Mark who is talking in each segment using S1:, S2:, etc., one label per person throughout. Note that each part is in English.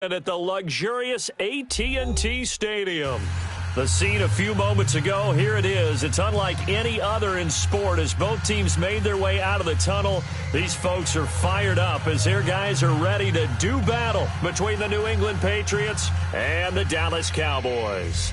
S1: At the luxurious AT&T Stadium. The scene a few moments ago, here it is. It's unlike any other in sport as both teams made their way out of the tunnel. These folks are fired up as their guys are ready to do battle between the New England Patriots and the Dallas Cowboys.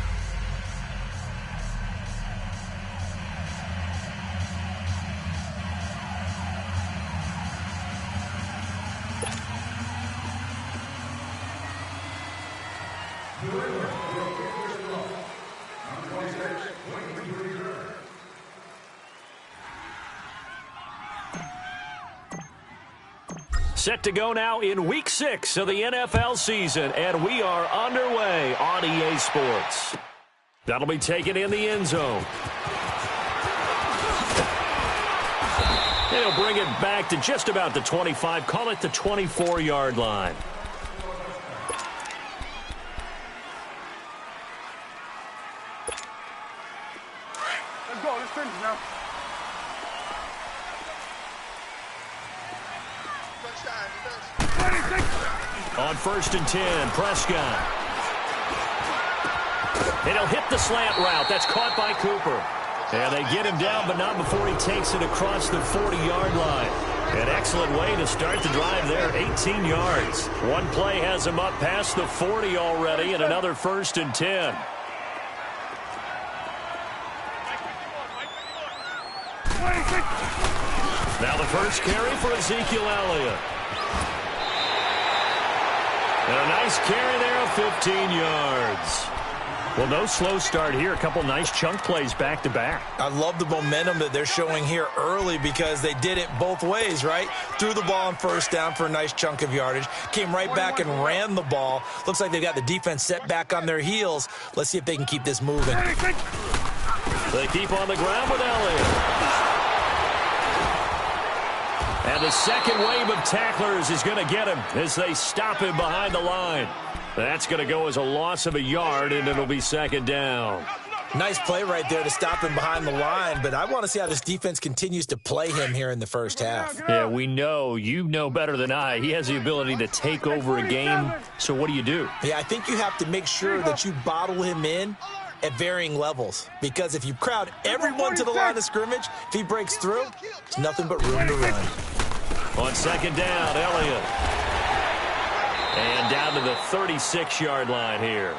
S1: Set to go now in Week 6 of the NFL season, and we are underway on EA Sports. That'll be taken in the end zone. And he'll bring it back to just about the 25, call it the 24-yard line.
S2: Let's go, let's finish now.
S1: On 1st and 10, Prescott. And he'll hit the slant route. That's caught by Cooper. And they get him down, but not before he takes it across the 40-yard line. An excellent way to start the drive there, 18 yards. One play has him up past the 40 already, and another 1st and 10. Now the first carry for Ezekiel Elliott. And a nice carry there of 15 yards. Well, no slow start here. A couple nice chunk plays back-to-back.
S3: I love the momentum that they're showing here early because they did it both ways, right? Threw the ball on 1st down for a nice chunk of yardage. Came right back and ran the ball. Looks like they got the defense set back on their heels. Let's see if they can keep this moving.
S1: They keep on the ground with Elliott. And the second wave of tacklers is going to get him as they stop him behind the line. That's going to go as a loss of a yard, and it'll be 2nd down.
S3: Nice play right there to stop him behind the line, but I want to see how this defense continues to play him here in the first half.
S1: Yeah, we know. You know better than I. He has the ability to take over a game, so what do?
S3: Yeah, I think you have to make sure that you bottle him in at varying levels, because if you crowd everyone to the line of scrimmage, if he breaks through, it's nothing but room to run.
S1: On 2nd down, Elliott. And down to the 36-yard line here.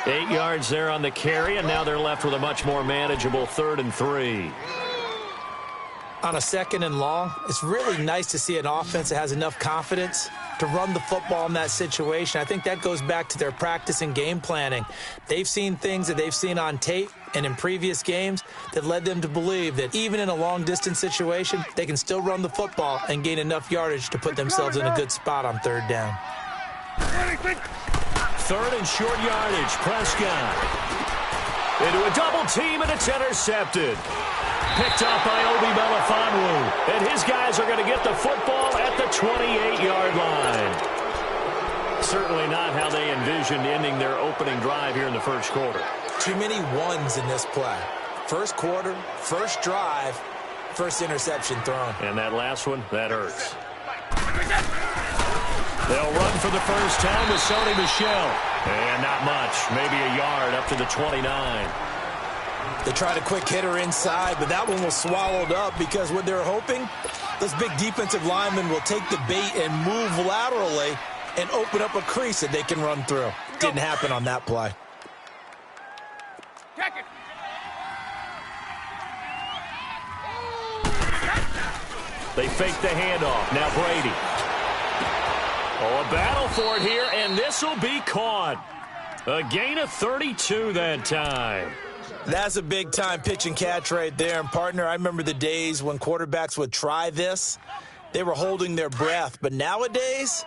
S1: 8 yards there on the carry, and now they're left with a much more manageable 3rd and 3.
S3: On a 2nd and long, it's really nice to see an offense that has enough confidence to run the football in that situation. I think that goes back to their practice and game planning. They've seen things that they've seen on tape and in previous games that led them to believe that even in a long-distance situation, they can still run the football and gain enough yardage to put themselves in a good spot on 3rd down.
S1: 3rd and short yardage, Prescott. Into a double team, and it's intercepted. Picked up by Obi Melifonwu. And his guys are going to get the football at the 28-yard line. Certainly not how they envisioned ending their opening drive here in the first quarter.
S3: Too many ones in this play. First quarter, first drive, first interception thrown.
S1: And that last one, that hurts. They'll run for the first time with Sony Michel. And not much, maybe a yard up to the 29.
S3: They tried a quick hitter inside, but that one was swallowed up because what they're hoping, those big defensive linemen will take the bait and move laterally and open up a crease that they can run through. Didn't happen on that play.
S1: They fake the handoff. Now Brady. Oh, a battle for it here, and this will be caught. A gain of 32 that time.
S3: That's a big-time pitch and catch right there. And, partner, I remember the days when quarterbacks would try this. They were holding their breath. But nowadays,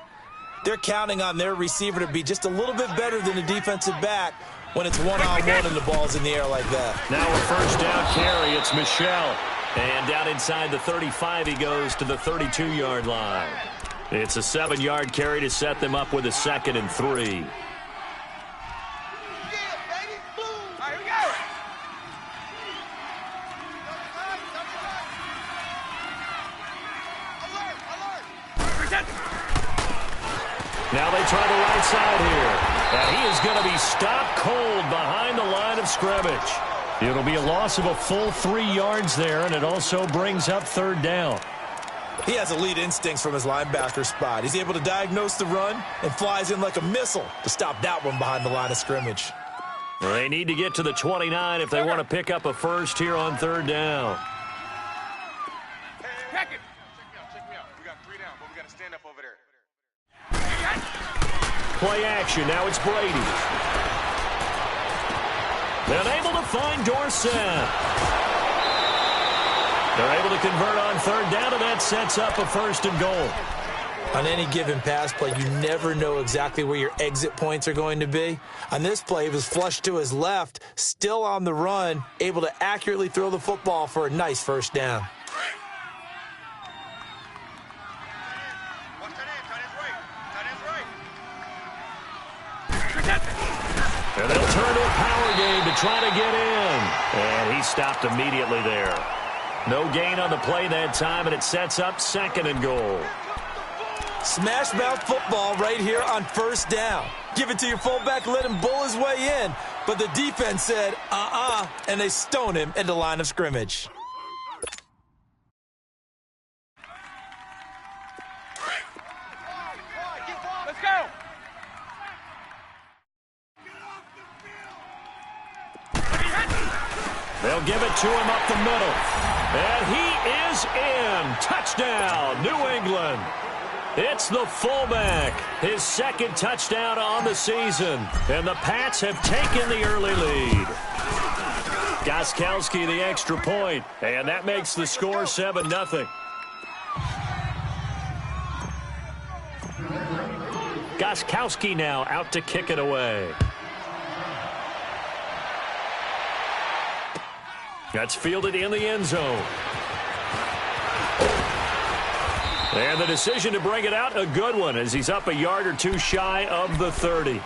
S3: they're counting on their receiver to be just a little bit better than the defensive back when it's one-on-one and the ball's in the air like that.
S1: Now a first down carry. It's Michel. And down inside the 35, he goes to the 32-yard line. It's a 7-yard carry to set them up with a 2nd and 3. Now they They'll try the right side here. And he is going to be stopped cold behind the line of scrimmage. It'll be a loss of a full 3 yards there, and it also brings up third down.
S3: He has elite instincts from his linebacker spot. He's able to diagnose the run and flies in like a missile to stop that one behind the line of scrimmage.
S1: They need to get to the 29 if they want to pick up a first here on third down.
S2: Check me out. We got 3 down, but we got to stand up over there.
S1: Play action. Now it's Brady. They're able to find Dorsett. They're able to convert on third down, and that sets up a first and goal.
S3: On any given pass play, you never know exactly where your exit points are going to be. On this play, he was flushed to his left, still on the run, able to accurately throw the football for a nice first down.
S1: And they'll turn to a power game to try to get in. And he stopped immediately there. No gain on the play that time, and it sets up second and goal.
S3: Smash mouth football right here on first down. Give it to your fullback, let him bull his way in. But the defense said, and they stone him into line of scrimmage.
S2: Let's go.
S1: They'll give it to him up the middle. And he is in. Touchdown, New England. It's the fullback. His second touchdown on the season. And the Pats have taken the early lead. Gostkowski the extra point. And that makes the score 7-0. Gostkowski now out to kick it away. That's fielded in the end zone. And the decision to bring it out, a good one, as he's up a yard or two shy of the 30.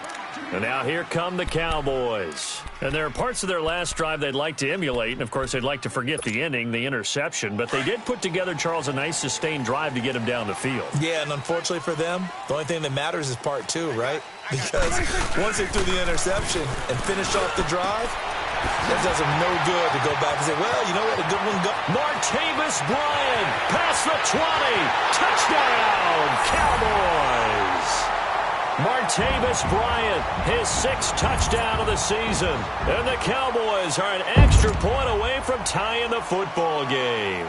S1: And now here come the Cowboys. And there are parts of their last drive they'd like to emulate. And, of course, they'd like to forget the inning, the interception. But they did put together, Charles, a nice sustained drive to get him down the field.
S3: Yeah, and unfortunately for them, the only thing that matters is part 2, right? Because once they threw the interception and finished off the drive, that does them no good to go back and say, well, you know what, a good one go.
S1: Martavis Bryant, past the 20. Touchdown, Cowboys. Martavis Bryant, his 6th touchdown of the season. And the Cowboys are an extra point away from tying the football game.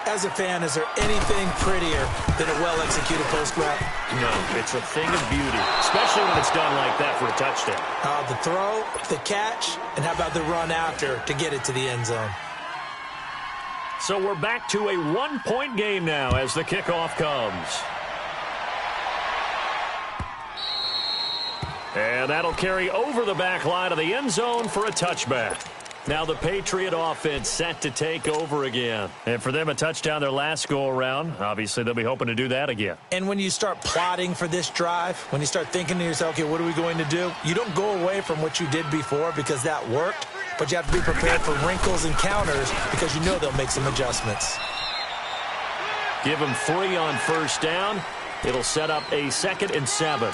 S3: As a fan, is there anything prettier than a well-executed post route?
S1: No, it's a thing of beauty, especially when it's done like that for a touchdown.
S3: The throw, the catch, and how about the run after to get it to the end zone?
S1: So we're back to a 1-point game now as the kickoff comes. And that'll carry over the back line of the end zone for a touchback. Now the Patriot offense set to take over again. And for them, a touchdown their last go-around. Obviously, they'll be hoping to do that again.
S3: And when you start plotting for this drive, when you start thinking to yourself, okay, what are we going to do? You don't go away from what you did before because that worked, but you have to be prepared for wrinkles and counters because you know they'll make some adjustments.
S1: Give them 3 on first down. It'll set up a 2nd and 7.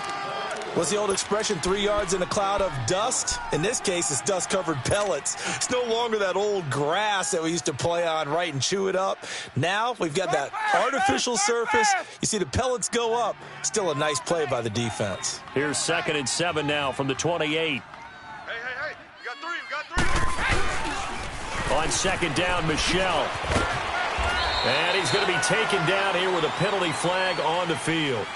S3: What's the old expression, 3 yards in a cloud of dust? In this case, it's dust-covered pellets. It's no longer that old grass that we used to play on, right, and chew it up. Now we've got that artificial surface. You see the pellets go up. Still a nice play by the defense.
S1: Here's 2nd and 7 now from the 28.
S2: Hey, we got 3.
S1: On 2nd down, Michelle. And he's going to be taken down here with a penalty flag on the field.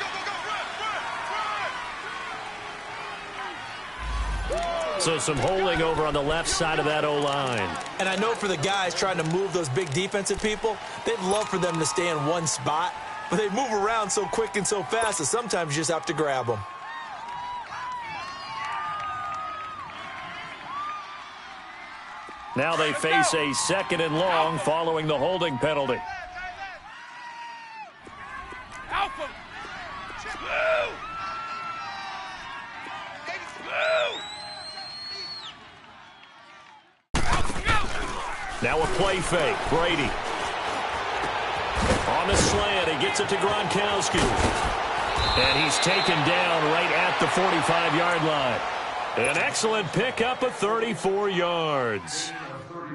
S1: So some holding over on the left side of that O-line.
S3: And I know for the guys trying to move those big defensive people, they'd love for them to stay in one spot, but they move around so quick and so fast that sometimes you just have to grab them.
S1: Now they face a 2nd and long following the holding penalty. Now a play fake. Brady. On the slant, he gets it to Gronkowski. And he's taken down right at the 45-yard line. An excellent pickup of 34 yards.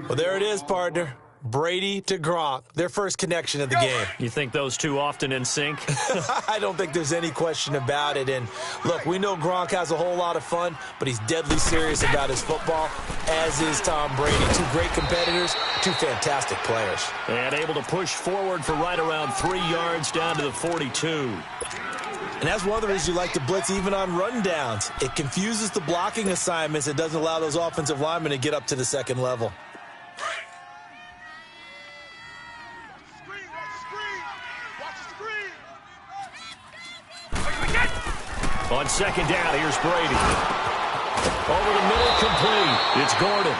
S3: Well, there it is, partner. Brady to Gronk, their first connection of the game.
S1: You think those two often in sync?
S3: I don't think there's any question about it. And, look, we know Gronk has a whole lot of fun, but he's deadly serious about his football, as is Tom Brady. Two great competitors, two fantastic players.
S1: And able to push forward for right around 3 yards down to the 42.
S3: And that's one of the reasons you like to blitz even on rundowns. It confuses the blocking assignments. It doesn't allow those offensive linemen to get up to the second level.
S1: On second down, here's Brady. Over the middle, complete. It's Gordon.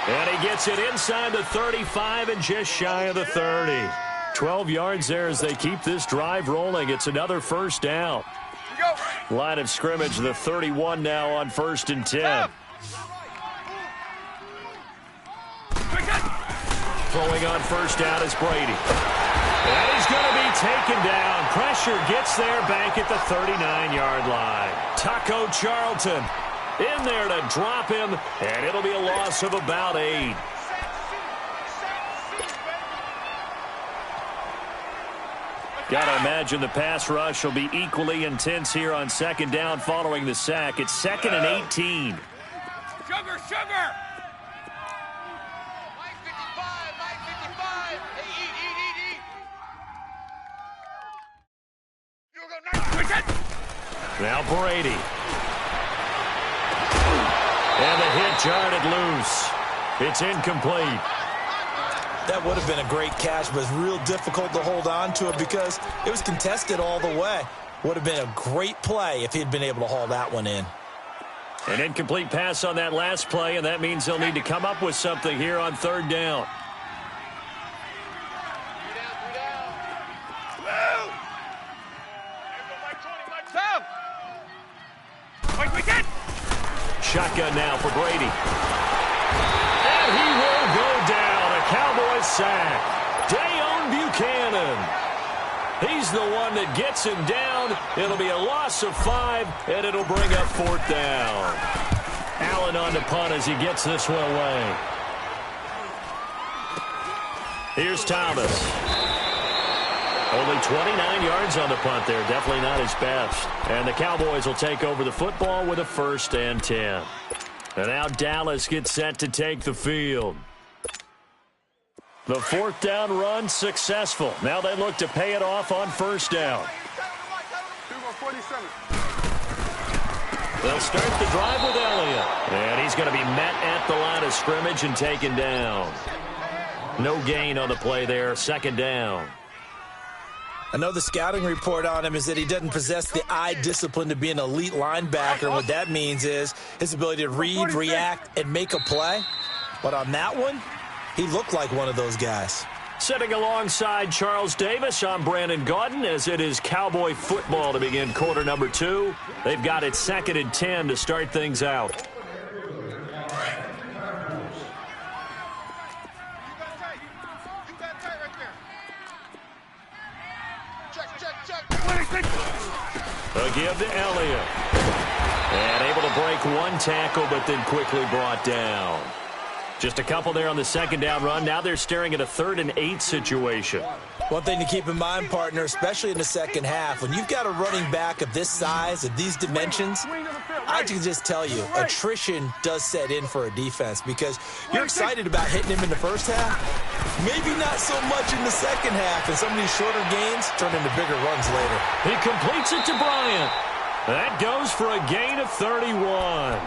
S1: And he gets it inside the 35 and just shy of the 30. 12 yards there as they keep this drive rolling. It's another first down. Line of scrimmage, the 31 now on 1st and 10. Throwing on first down is Brady. And he's going to be taken down. Pressure gets there back at the 39-yard line. Taco Charlton in there to drop him, and it'll be a loss of about 8. Got to imagine the pass rush will be equally intense here on second down following the sack. It's 2nd and 18.
S2: Sugar! 955! Eat!
S1: Now Brady. And the hit jarred loose. It's incomplete.
S3: That would have been a great catch, but it's real difficult to hold on to it because it was contested all the way. Would have been a great play if he had been able to haul that one in.
S1: An incomplete pass on that last play, and that means they'll need to come up with something here on 3rd down. Shotgun now for Brady. And he will go down. A Cowboys sack. Dayon Buchanan. He's the one that gets him down. It'll be a loss of 5, and it'll bring up 4th down. Allen on the punt as he gets this one away. Here's Thomas. Only 29 yards on the punt there. Definitely not his best. And the Cowboys will take over the football with a 1st and 10. And now Dallas gets set to take the field. The 4th down run successful. Now they look to pay it off on 1st down. They'll start the drive with Elliott. And he's going to be met at the line of scrimmage and taken down. No gain on the play there. 2nd down.
S3: I know the scouting report on him is that he doesn't possess the eye discipline to be an elite linebacker. What that means is his ability to read, react, and make a play. But on that one, he looked like one of those guys.
S1: Sitting alongside Charles Davis, I'm Brandon Gaudin as it is Cowboy football to begin quarter number 2. They've got it 2nd and 10 to start things out. A give to Elliott. And able to break one tackle, but then quickly brought down. Just a couple there on the 2nd down run. Now they're staring at a 3rd and 8 situation.
S3: One thing to keep in mind, partner, especially in the second half, when you've got a running back of this size, of these dimensions, I can just tell you, attrition does set in for a defense because you're excited about hitting him in the first half, maybe not so much in the second half, and some of these shorter gains turn into bigger runs later.
S1: He completes it to Bryant. That goes for a gain of 31.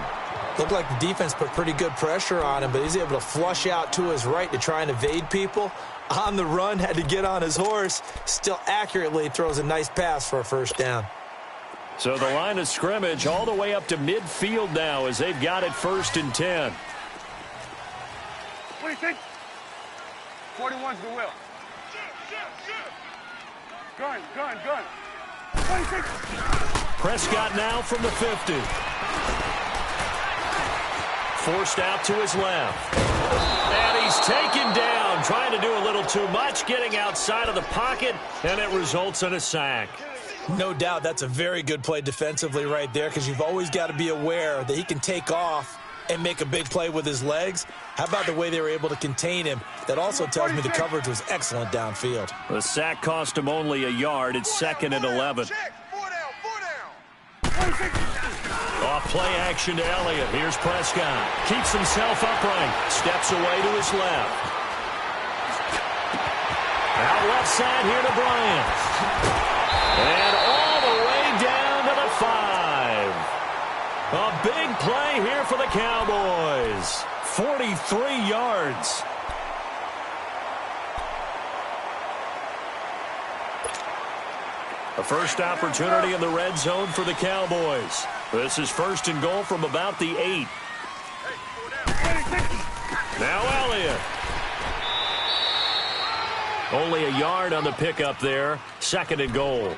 S3: Looked like the defense put pretty good pressure on him, but he's able to flush out to his right to try and evade people. On the run, had to get on his horse. Still accurately throws a nice pass for a 1st down.
S1: So the line of scrimmage all the way up to midfield now as they've got it 1st and 10.
S2: What do you think? 41's the will. Gun. What do you think?
S1: Prescott now from the 50. Forced out to his left. And he's taken down, trying to do a little too much, getting outside of the pocket, and it results in a sack.
S3: No doubt that's a very good play defensively right there, because you've always got to be aware that he can take off and make a big play with his legs. How about the way they were able to contain him? That also tells me the coverage was excellent downfield.
S1: The sack cost him only a yard. It's 2nd and 11. Off play action to Elliott. Here's Prescott. Keeps himself upright. Steps away to his left. Out left side here to Bryant. And all the way down to the 5. A big play here for the Cowboys. 43 yards. A first opportunity in the red zone for the Cowboys. This is 1st and goal from about the 8. Now Elliott. Only a yard on the pickup there. 2nd and goal.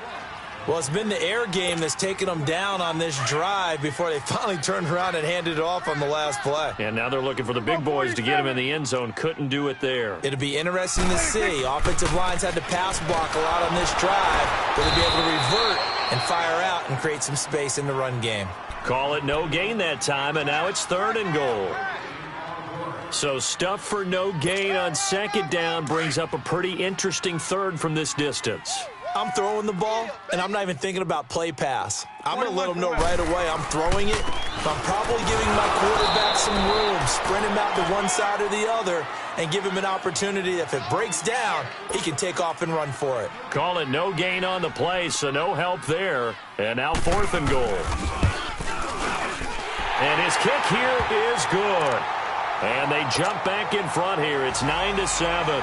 S3: Well, it's been the air game that's taken them down on this drive before they finally turned around and handed it off on the last play.
S1: And now they're looking for the big boys to get him in the end zone. Couldn't do it there.
S3: It'll be interesting to see. Offensive lines had to pass block a lot on this drive. Will they be able to revert and fire out and create some space in the run game?
S1: Call it no gain that time, and now it's 3rd and goal. So stuff for no gain on 2nd down brings up a pretty interesting 3rd from this distance.
S3: I'm throwing the ball, and I'm not even thinking about play pass. I'm going to let them know right away I'm throwing it. I'm probably giving my quarterback some room, sprint him out to one side or the other, and give him an opportunity. If it breaks down, he can take off and run for it.
S1: Call it no gain on the play, so no help there. And now 4th and goal. And his kick here is good. And they jump back in front here. It's 9-7.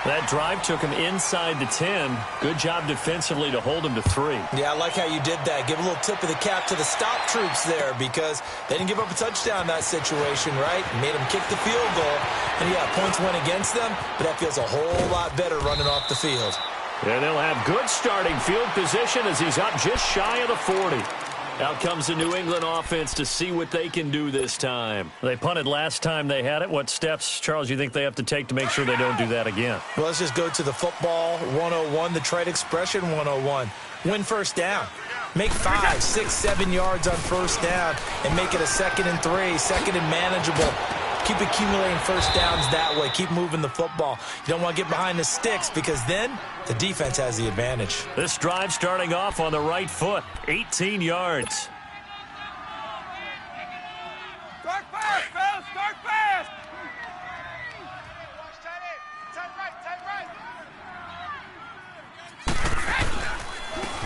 S1: That drive took him inside the 10. Good job defensively to hold him to 3.
S3: Yeah, I like how you did that. Give a little tip of the cap to the stop troops there, because they didn't give up a touchdown in that situation, right? Made them kick the field goal. And, yeah, points went against them, but that feels a whole lot better running off the field.
S1: And they'll have good starting field position as he's up just shy of the 40. Out comes the New England offense to see what they can do this time. They punted last time they had it. What steps, Charles, you think they have to take to make sure they don't do that again?
S3: Well, let's just go to the football 101, the trade expression 101. Win first down. Make 5, 6, 7 yards on first down and make it a 2nd and 3, 2nd and manageable. Keep accumulating first downs that way. Keep moving the football. You don't want to get behind the sticks, because then the defense has the advantage.
S1: This drive starting off on the right foot. 18 yards.
S2: Start fast, fellas. Start fast.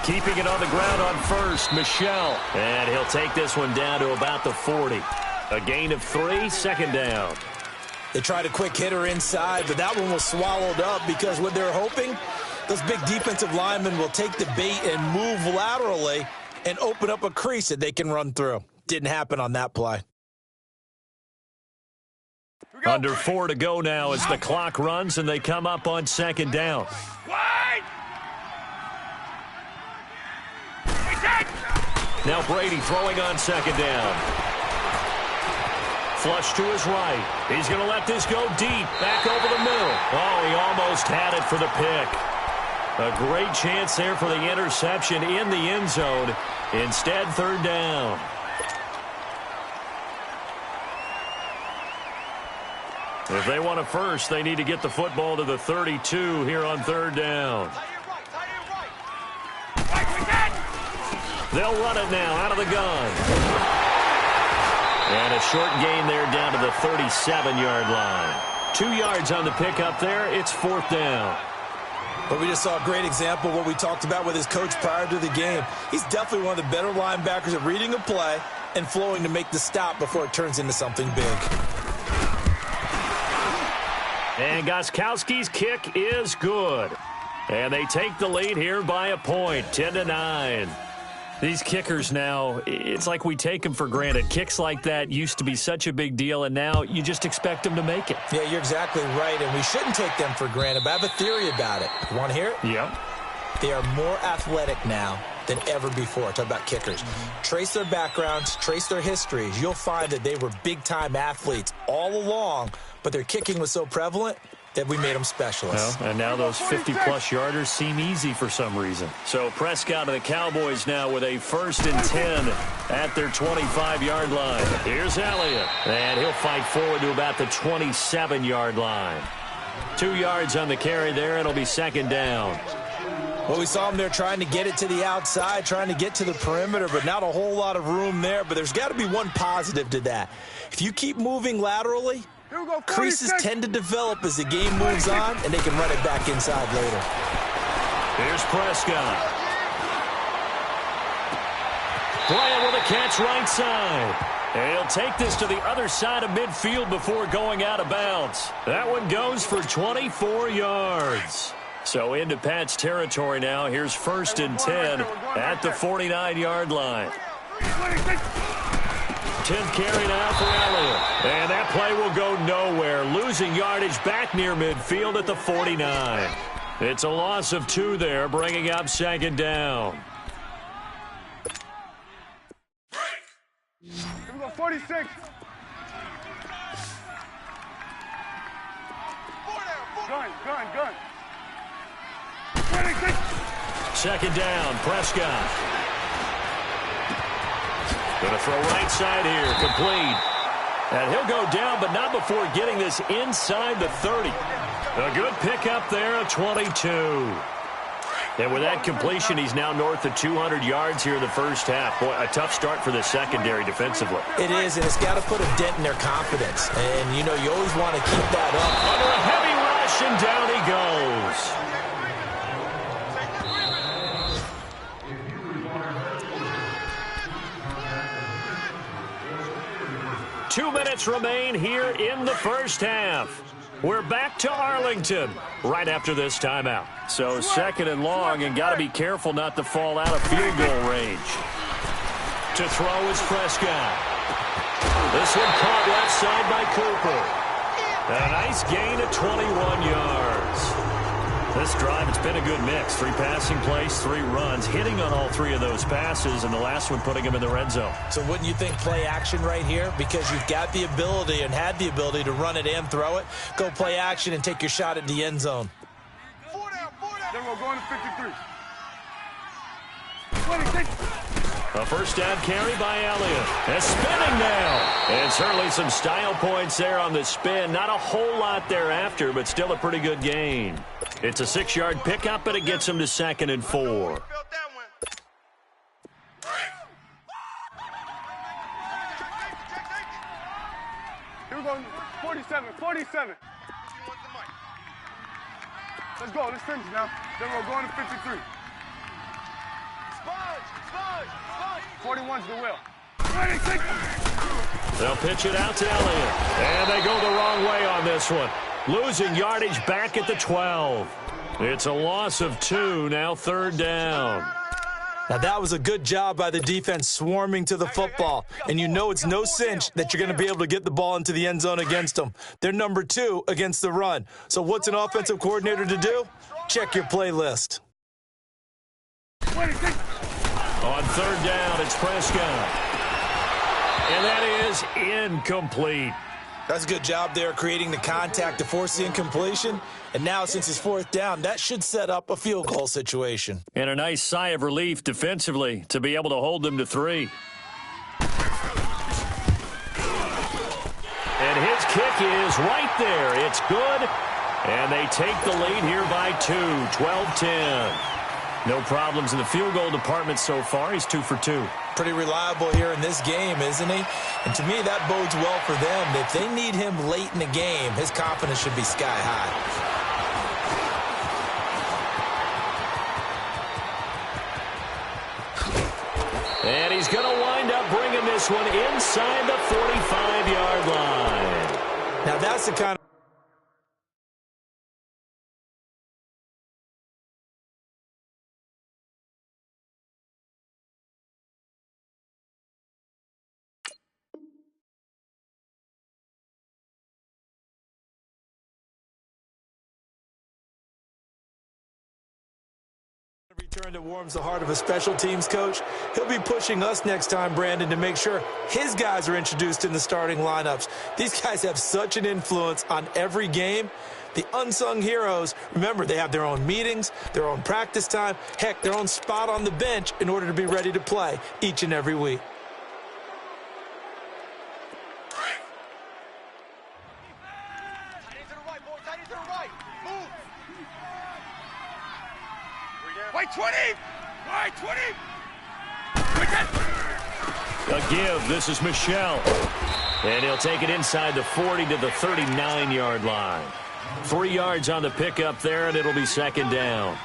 S1: Keeping it on the ground on first, Michel. And he'll take this one down to about the 40. A gain of 3, 2nd down.
S3: They tried a quick hitter inside, but that one was swallowed up, because what they're hoping, those big defensive linemen will take the bait and move laterally and open up a crease that they can run through. Didn't happen on that play.
S1: Under 4 to go now as the clock runs and they come up on 2nd down. Now Brady throwing on 2nd down. Flush to his right. He's going to let this go deep. Back over the middle. Oh, he almost had it for the pick. A great chance there for the interception in the end zone. Instead, 3rd down. If they want a first, they need to get the football to the 32 here on 3rd down. They'll run it now out of the gun. And a short gain there down to the 37-yard line. 2 yards on the pickup there. It's 4th down.
S3: But we just saw a great example of what we talked about with his coach prior to the game. He's definitely one of the better linebackers at reading a play and flowing to make the stop before it turns into something big.
S1: And Gostkowski's kick is good. And they take the lead here by a point, 10-9. These kickers now, it's like we take them for granted. Kicks like that used to be such a big deal, and now you just expect them to make it.
S3: Yeah, you're exactly right, and we shouldn't take them for granted, but I have a theory about it. You want to hear it?
S1: Yeah.
S3: They are more athletic now than ever before. Talk about kickers. Trace their backgrounds, trace their histories. You'll find that they were big-time athletes all along, but their kicking was so prevalent, that we made them specialists.
S1: Well, and now those 50-plus yarders seem easy for some reason. So Prescott and the Cowboys now with a 1st and 10 at their 25-yard line. Here's Elliott, and he'll fight forward to about the 27-yard line. 2 yards on the carry there. It'll be 2nd down.
S3: Well, we saw him there trying to get it to the outside, trying to get to the perimeter, but not a whole lot of room there. But there's got to be one positive to that. If you keep moving laterally, creases tend to develop as the game moves on, and they can run it back inside later.
S1: Here's Prescott. Bryant with a catch right side. And he'll take this to the other side of midfield before going out of bounds. That one goes for 24 yards. So into Pat's territory now. Here's 1st and 10 at the 49-yard line. 10th carry now for Elliott. And that play will go nowhere. Losing yardage back near midfield at the 49. It's a loss of 2 there, bringing up 2nd down.
S2: Here we go, 46. Gun. 26.
S1: 2nd down, Prescott. Going to throw right side here, complete. And he'll go down, but not before getting this inside the 30. A good pickup there at 22. And with that completion, he's now north of 200 yards here in the first half. Boy, a tough start for the secondary defensively.
S3: It is, and it's got to put a dent in their confidence. And, you know, you always want to keep that up.
S1: Under a heavy rush, and down he goes. 2 minutes remain here in the first half. We're back to Arlington right after this timeout. So 2nd and long, and got to be careful not to fall out of field goal range. To throw is Prescott. This one caught left side by Cooper. A nice gain of 21 yards. This drive, it's been a good mix. 3 passing plays, 3 runs, hitting on all 3 of those passes, and the last one putting him in the red zone.
S3: So wouldn't you think play action right here? Because you've got the ability and had the ability to run it and throw it. Go play action and take your shot at the end zone.
S2: 4 down. Then we're going to 53. 26.
S1: A first down carry by Elliott. And spinning now. And certainly some style points there on the spin. Not a whole lot thereafter, but still a pretty good gain. It's a 6-yard pickup, but it gets him to 2nd and 4.
S2: Here we go, 47. Let's go, let's finish now. Then we're going to 53. 41's the wheel. 26.
S1: They'll pitch it out to Elliott. And they go the wrong way on this one. Losing yardage back at the 12. It's a loss of 2, now 3rd down.
S3: Now, that was a good job by the defense swarming to the football. And you know it's no cinch that you're going to be able to get the ball into the end zone against them. They're number 2 against the run. So what's an offensive coordinator to do? Check your playlist.
S2: 26.
S1: On 3rd down, it's Prescott. And that is incomplete.
S3: That's a good job there creating the contact to force the incompletion. And now, since it's 4th down, that should set up a field goal situation.
S1: And a nice sigh of relief defensively to be able to hold them to 3. And his kick is right there. It's good. And they take the lead here by 2, 12-10. No problems in the field goal department so far. He's 2 for 2.
S3: Pretty reliable here in this game, isn't he? And to me, that bodes well for them. If they need him late in the game, his confidence should be sky high.
S1: And he's going to wind up bringing this one inside the 45-yard line.
S3: Now, that's the kind of return that warms the heart of a special teams coach. He'll be pushing us next time, Brandon, to make sure his guys are introduced in the starting lineups. These guys have such an influence on every game. The unsung heroes, remember, they have their own meetings, their own practice time, heck, their own spot on the bench in order to be ready to play each and every week.
S2: White 20! White 20!
S1: A give. This is Michelle. And he'll take it inside the 40 to the 39-yard line. 3 yards on the pickup there, and it'll be second down.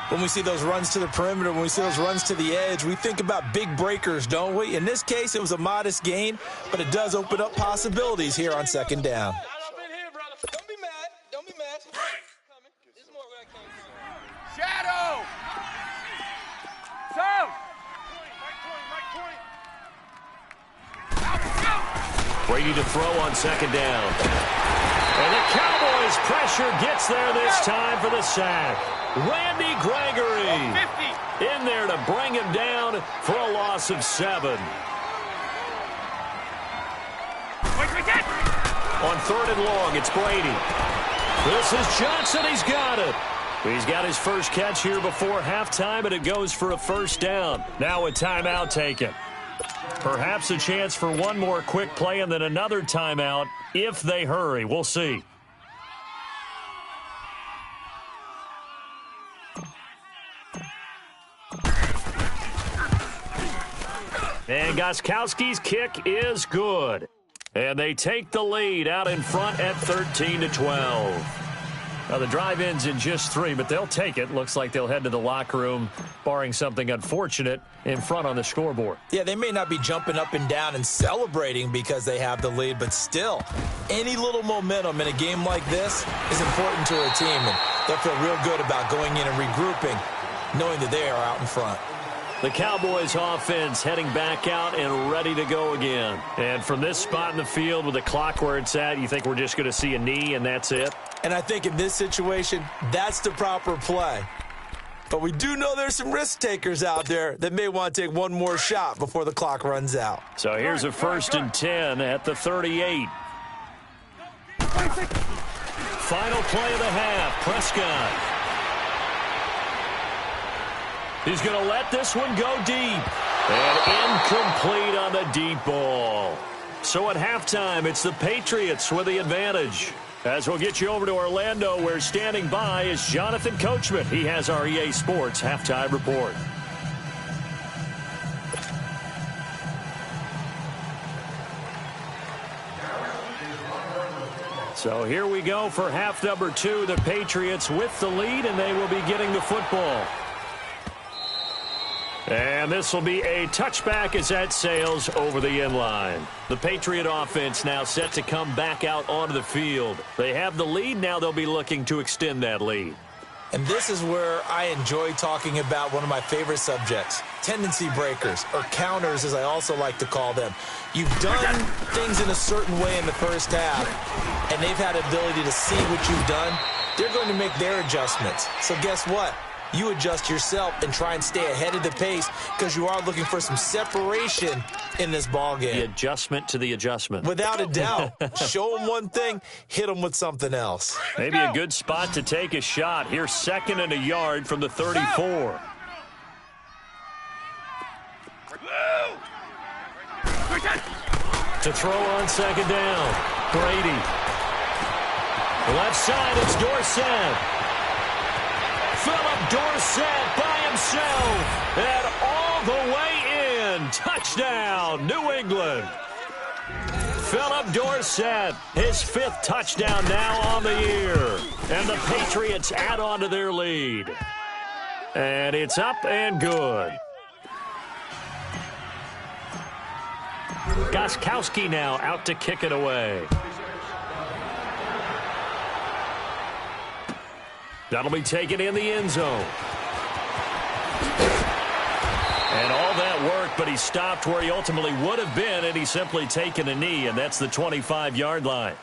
S3: When we see those runs to the perimeter, when we see those runs to the edge, we think about big breakers, don't we? In this case, it was a modest gain, but it does open up possibilities here on second down.
S4: Don't be mad. Don't be mad. This is more where I came from.
S2: Shadow! South!
S1: Brady to throw on second down. And the Cowboys' pressure gets there this time for the sack. Randy Gregory in there to bring him down for a loss of 7. On third and long, it's Brady. This is Johnson. He's got it. He's got his first catch here before halftime, and it goes for a first down. Now a timeout taken. Perhaps a chance for one more quick play and then another timeout if they hurry. We'll see. And Gostkowski's kick is good. And they take the lead out in front at 13-12. Now, the drive ends in just 3, but they'll take it. Looks like they'll head to the locker room, barring something unfortunate, in front on the scoreboard.
S3: Yeah, they may not be jumping up and down and celebrating because they have the lead, but still, any little momentum in a game like this is important to a team, and they'll feel real good about going in and regrouping, knowing that they are out in front.
S1: The Cowboys offense heading back out and ready to go again. And from this spot in the field with the clock where it's at, you think we're just going to see a knee and that's it?
S3: And I think in this situation, that's the proper play. But we do know there's some risk takers out there that may want to take one more shot before the clock runs out.
S1: So here's a 1st and 10 at the 38. Final play of the half, Prescott. He's going to let this one go deep. And incomplete on the deep ball. So at halftime, it's the Patriots with the advantage. As we'll get you over to Orlando, where standing by is Jonathan Coachman. He has our EA Sports halftime report. So here we go for half number 2. The Patriots with the lead, and they will be getting the football. And this will be a touchback as that sails over the end line. The Patriot offense now set to come back out onto the field. They have the lead. Now they'll be looking to extend that lead.
S3: And this is where I enjoy talking about one of my favorite subjects, tendency breakers, or counters as I also like to call them. You've done things in a certain way in the first half, and they've had ability to see what you've done. They're going to make their adjustments. So guess what? You adjust yourself and try and stay ahead of the pace because you are looking for some separation in this ball game.
S1: The adjustment to the adjustment.
S3: Without a doubt. Show them one thing, hit them with something else.
S1: Maybe a good spot to take a shot. Here's 2nd and a yard from the 34. To throw on 2nd down. Brady. Left side, it's Dorsett. Philip Dorsett by himself, and all the way in. Touchdown, New England. Philip Dorsett, his 5th touchdown now on the year. And the Patriots add on to their lead. And it's up and good. Gostkowski now out to kick it away. That'll be taken in the end zone. And all that work, but he stopped where he ultimately would have been, and he's simply taken a knee, and that's the 25-yard line.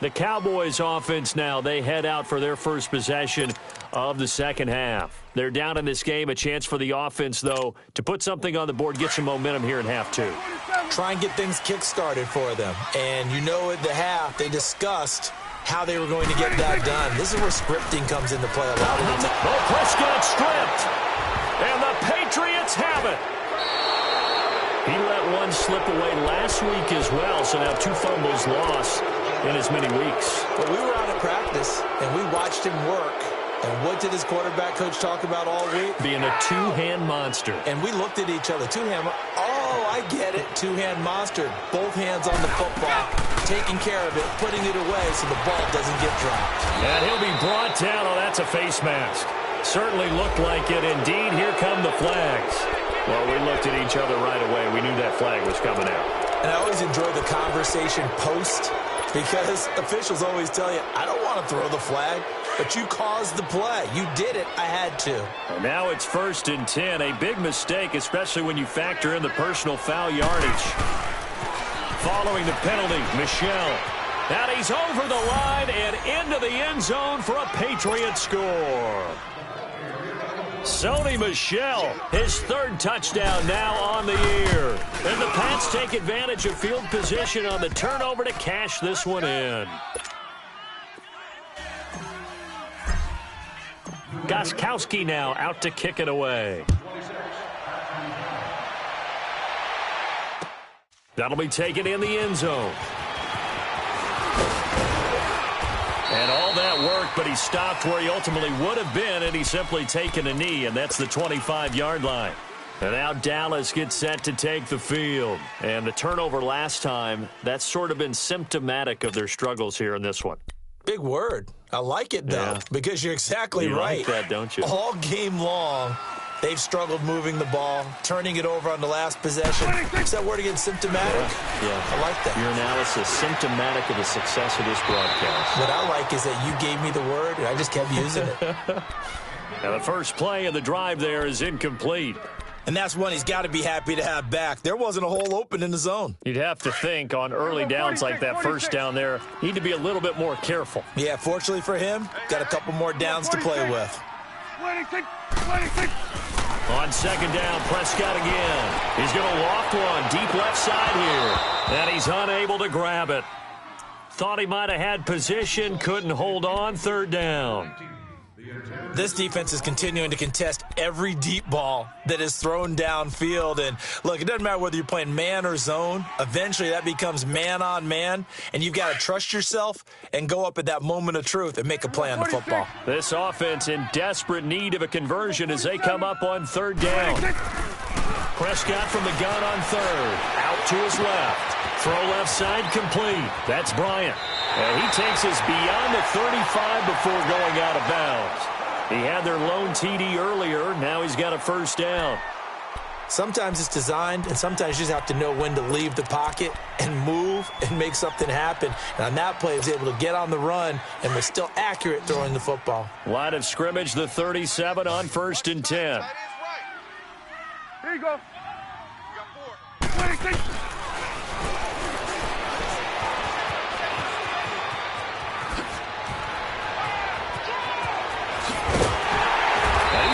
S1: The Cowboys offense now, they head out for their first possession of the second half. They're down in this game. A chance for the offense, though, to put something on the board, get some momentum here in half two.
S3: Try and get things kick-started for them. And you know at the half, they discussed how they were going to get that done. This is where scripting comes into play a lot of the time.
S1: Oh, Prescott stripped. And the Patriots have it. He let one slip away last week as well, so now 2 fumbles lost in as many weeks.
S3: But we were out at practice, and we watched him work. And what did his quarterback coach talk about all week?
S1: Being a two-hand monster.
S3: And we looked at each other. Two-hand. Oh, I get it. Two-hand monster. Both hands on the football, taking care of it, putting it away so the ball doesn't get dropped.
S1: And he'll be brought down. Oh, that's a face mask. Certainly looked like it. Indeed, here come the flags. Well, we looked at each other right away. We knew that flag was coming out.
S3: And I always enjoy the conversation post because officials always tell you, I don't want to throw the flag, but you caused the play. You did it. I had to.
S1: And now it's 1st and 10. A big mistake, especially when you factor in the personal foul yardage. Following the penalty, Michel. And he's over the line and into the end zone for a Patriot score. Sony Michel, his 3rd touchdown now on the year. And the Pats take advantage of field position on the turnover to cash this one in. Gostkowski now out to kick it away. That'll be taken in the end zone. And all that work, but he stopped where he ultimately would have been, and he's simply taken a knee, and that's the 25-yard line. And now Dallas gets set to take the field. And the turnover last time, that's sort of been symptomatic of their struggles here in this one.
S3: Big word. I like it, though, because you're exactly right.
S1: You like that, don't you?
S3: All game long, they've struggled moving the ball, turning it over on the last possession. Is that word again, symptomatic?
S1: Yeah.
S3: I like that.
S1: Your analysis, symptomatic of the success of this broadcast.
S3: What I like is that you gave me the word, and I just kept using it.
S1: Now, the first play of the drive there is incomplete.
S3: And that's one he's got to be happy to have back. There wasn't a hole open in the zone.
S1: You'd have to think on early downs like that first down there, need to be a little bit more careful.
S3: Yeah, fortunately for him, got a couple more downs to play with.
S2: 26.
S1: On second down, Prescott again. He's going to loft one deep left side here. And he's unable to grab it. Thought he might have had position, couldn't hold on, 3rd down.
S3: This defense is continuing to contest every deep ball that is thrown downfield. And, look, it doesn't matter whether you're playing man or zone. Eventually, that becomes man-on-man, and you've got to trust yourself and go up at that moment of truth and make a play on the football.
S1: This offense in desperate need of a conversion as they come up on 3rd down. Prescott from the gun on 3rd. Out to his left. Throw left side complete. That's Bryant. And he takes us beyond the 35 before going out of bounds. He had their lone TD earlier. Now he's got a 1st down.
S3: Sometimes it's designed, and sometimes you just have to know when to leave the pocket and move and make something happen. And on that play, he was able to get on the run and was still accurate throwing the football.
S1: Line of scrimmage, the 37 on 1st and 10.
S2: That is right. Here you go. You got 4. 26.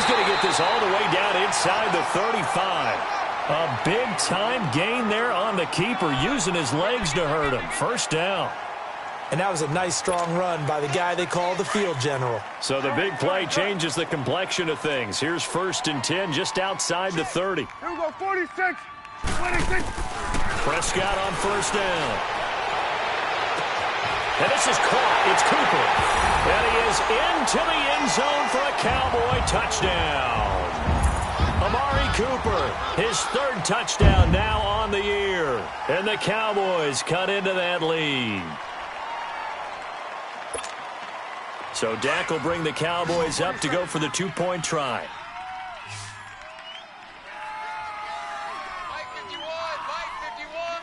S1: Going to get this all the way down inside the 35. A big-time gain there on the keeper, using his legs to hurt him. 1st down.
S3: And that was a nice, strong run by the guy they call the field general.
S1: So the big play changes the complexion of things. Here's 1st and 10, just outside the 30.
S2: Here we go, 46. 26.
S1: Prescott on 1st down. And this is caught. It's Cooper. And he is into the end zone for a Cowboy touchdown. Amari Cooper, his 3rd touchdown now on the year. And the Cowboys cut into that lead. So Dak will bring the Cowboys up to go for the 2-point try.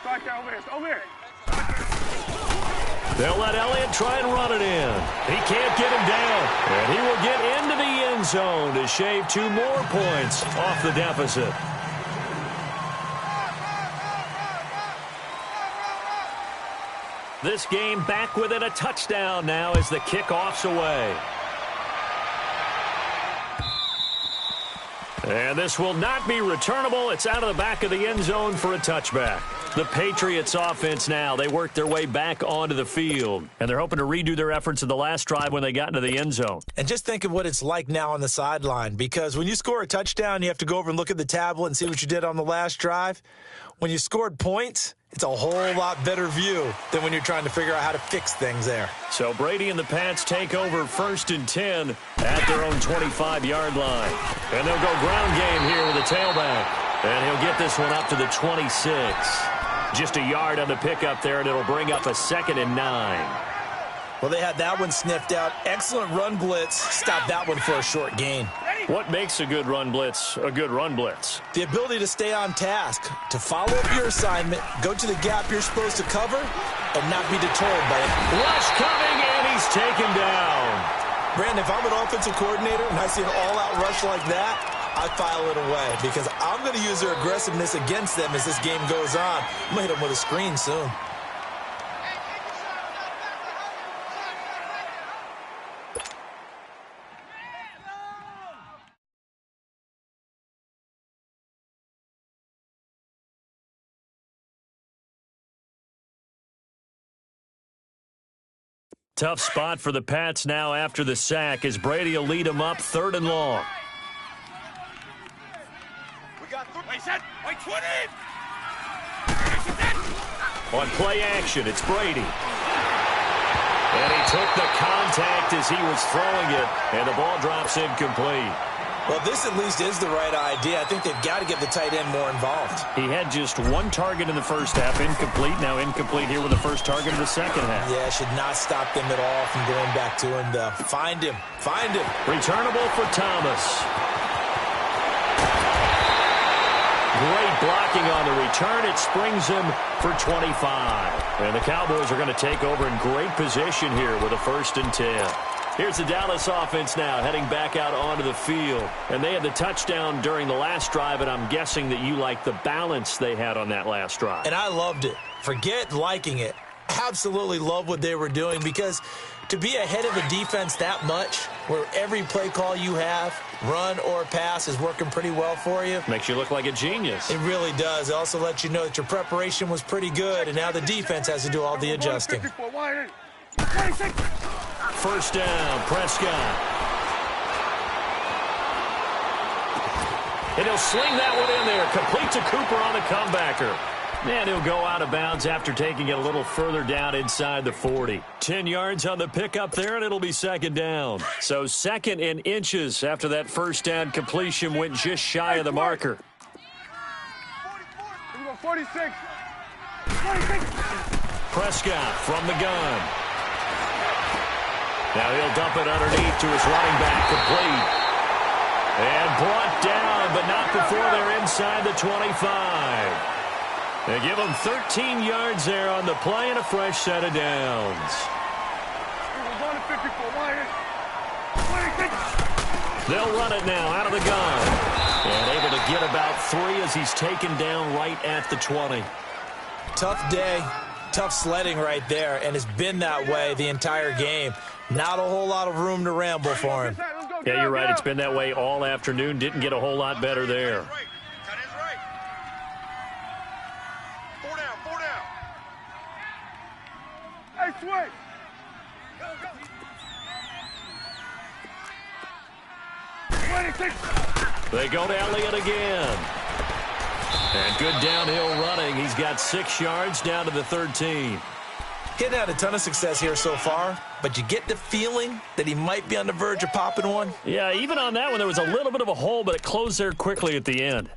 S2: Back down over here.
S1: They'll let Elliott try and run it in. He can't get him down. And he will get into the end zone to shave 2 more points off the deficit. This game back within a touchdown now as the kickoff's away. And this will not be returnable. It's out of the back of the end zone for a touchback. The Patriots offense now, they work their way back onto the field. And they're hoping to redo their efforts in the last drive when they got into the end zone.
S3: And just think of what it's like now on the sideline, because when you score a touchdown, you have to go over and look at the tablet and see what you did on the last drive. When you scored points, it's a whole lot better view than when you're trying to figure out how to fix things there.
S1: So Brady and the Pats take over 1st and 10 at their own 25-yard line. And they'll go ground game here with a tailback. And he'll get this one up to the 26. Just a yard on the pickup there, and it'll bring up a 2nd and 9.
S3: Well, they had that one sniffed out. Excellent run blitz. Stop that one for a short gain.
S1: What makes a good run blitz a good run blitz?
S3: The ability to stay on task, to follow up your assignment, go to the gap you're supposed to cover, and not be deterred by it.
S1: Rush coming, and he's taken down.
S3: Brandon, if I'm an offensive coordinator and I see an all-out rush like that, I file it away because I'm going to use their aggressiveness against them as this game goes on. I'm going to hit them with a screen soon.
S1: Tough spot for the Pats now after the sack as Brady will lead them up 3rd and long.
S2: We got 3. Set. Wait, 20.
S1: On play action, it's Brady. And he took the contact as he was throwing it, and the ball drops incomplete.
S3: Well, this at least is the right idea. I think they've got to get the tight end more involved.
S1: He had just 1 target in the first half, incomplete. Now incomplete here with the first target of the second half.
S3: Yeah, should not stop them at all from going back to him, though. Find him. Find him.
S1: Returnable for Thomas. Great blocking on the return. It springs him for 25. And the Cowboys are going to take over in great position here with a 1st and 10. Here's the Dallas offense now heading back out onto the field. And they had the touchdown during the last drive, and I'm guessing that you like the balance they had on that last drive.
S3: And I loved it. Forget liking it. Absolutely love what they were doing, because to be ahead of a defense that much, where every play call you have, run or pass, is working pretty well for you.
S1: Makes you look like a genius.
S3: It really does. It also lets you know that your preparation was pretty good, and now the defense has to do all the adjusting.
S2: 26.
S1: First down, Prescott. And he'll sling that one in there. Complete to Cooper on the comebacker. And he'll go out of bounds after taking it a little further down inside the 40. 10 yards on the pickup there, and it'll be 2nd down. So 2nd and inches after that first down completion went just shy of the marker.
S2: 46. 46.
S1: Prescott from the gun. Now he'll dump it underneath to his running back, complete. And brought down, but not before they're inside the 25. They give him 13 yards there on the play and a fresh set of downs. They'll run it now out of the gun. And able to get about 3 as he's taken down right at the 20.
S3: Tough day, tough sledding right there, and it's been that way the entire game. Not a whole lot of room to ramble for him.
S1: Yeah, you're right. It's been that way all afternoon. Didn't get a whole lot better there.
S2: Hey, swing. Go, go. 26.
S1: They go to Elliott again. And good downhill running. He's got 6 yards down to the 13.
S3: He hadn't had a ton of success here so far, but you get the feeling that he might be on the verge of popping one.
S1: Yeah, even on that one, there was a little bit of a hole, but it closed there quickly at the end.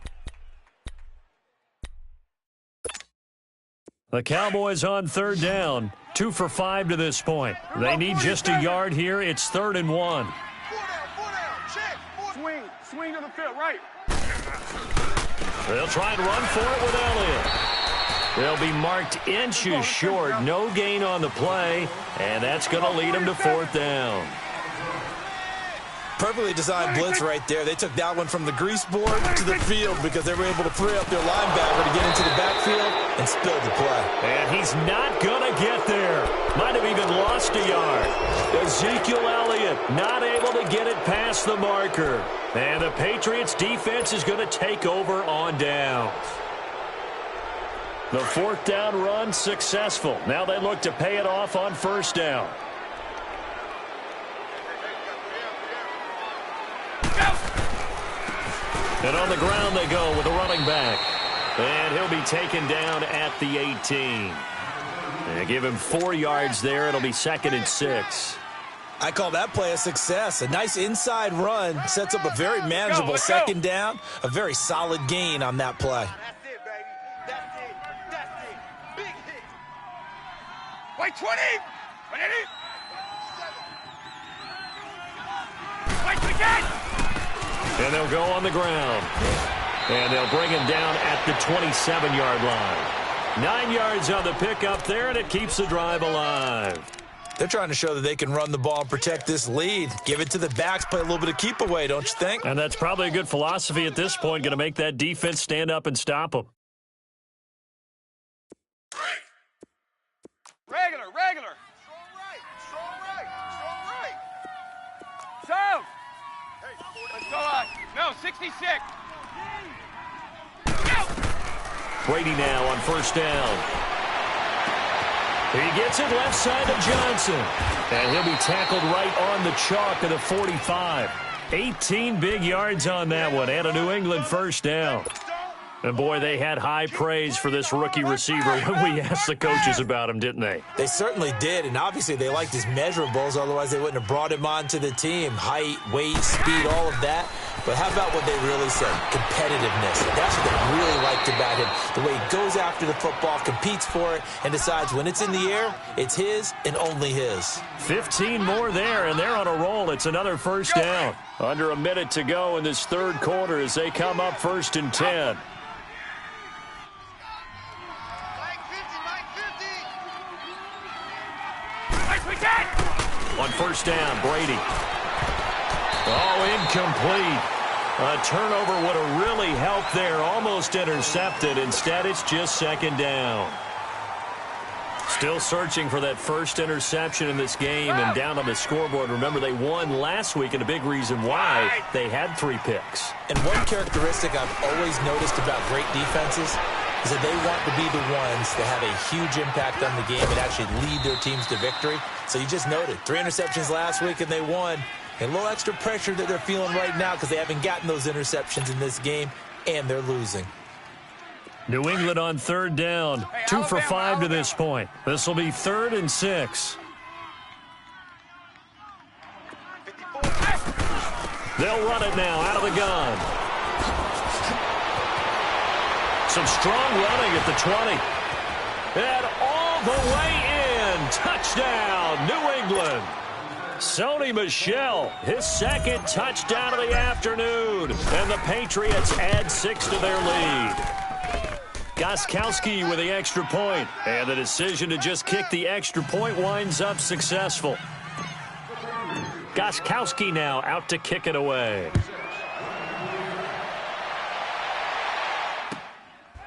S1: The Cowboys on 3rd down, 2 for 5 to this point. They need just a yard here. It's 3rd and 1.
S2: 4 down, check. Swing to the field, right.
S1: They'll try and run for it with Elliott. They'll be marked inches short. No gain on the play, and that's going to lead them to 4th down.
S3: Perfectly designed blitz right there. They took that one from the grease board to the field because they were able to free up their linebacker to get into the backfield and spill the play.
S1: And he's not going to get there. Might have even lost a yard. Ezekiel Elliott not able to get it past the marker. And the Patriots defense is going to take over on downs. The fourth down run successful. Now they look to pay it off on first down. And on the ground they go with a running back. And he'll be taken down at the 18. They give him 4 yards there. It'll be 2nd and 6.
S3: I call that play a success. A nice inside run sets up a very manageable second down. A very solid gain on that play.
S2: That's it, baby. That's it. That's it. Big hit. Wait, 20. Wait, 80. Wait, again.
S1: And they'll go on the ground. And they'll bring him down at the 27-yard line. 9 yards on the pickup there, and it keeps the drive alive.
S3: They're trying to show that they can run the ball and protect this lead. Give it to the backs, play a little bit of keep away, don't you think?
S1: And that's probably a good philosophy at this point, going to make that defense stand up and stop them.
S2: Regular. Strong right. South. Let's go on. No, 66. Go.
S1: Brady now on first down. He gets it left side to Johnson. And he'll be tackled right on the chalk of the 45. 18 big yards on that one and a New England first down. And, boy, they had high praise for this rookie receiver when we asked the coaches about him, didn't they?
S3: They certainly did, and obviously they liked his measurables. Otherwise, they wouldn't have brought him onto the team. Height, weight, speed, all of that. But how about what they really said? Competitiveness. That's what they really liked about him. The way he goes after the football, competes for it, and decides when it's in the air, it's his and only his.
S1: 15 more there, and they're on a roll. It's another first down. Under a minute to go in this third quarter as they come up 1st and 10. On first down, Brady. Oh, incomplete. A turnover would have really helped there. Almost intercepted. Instead, it's just 2nd down. Still searching for that first interception in this game and down on the scoreboard. Remember, they won last week, and a big reason why they had 3 picks.
S3: And one characteristic I've always noticed about great defenses is that they want to be the ones that have a huge impact on the game and actually lead their teams to victory. So you just noted 3 interceptions last week and they won. And a little extra pressure that they're feeling right now because they haven't gotten those interceptions in this game and they're losing.
S1: New England on 3rd down. 2 for 5 to this point. This will be 3rd and 6. They'll run it now out of the gun. Some strong running at the 20. And all the way in. Touchdown, New England. Sony Michel, his 2nd touchdown of the afternoon. And the Patriots add 6 to their lead. Gostkowski with the extra point. And the decision to just kick the extra point winds up successful. Gostkowski now out to kick it away.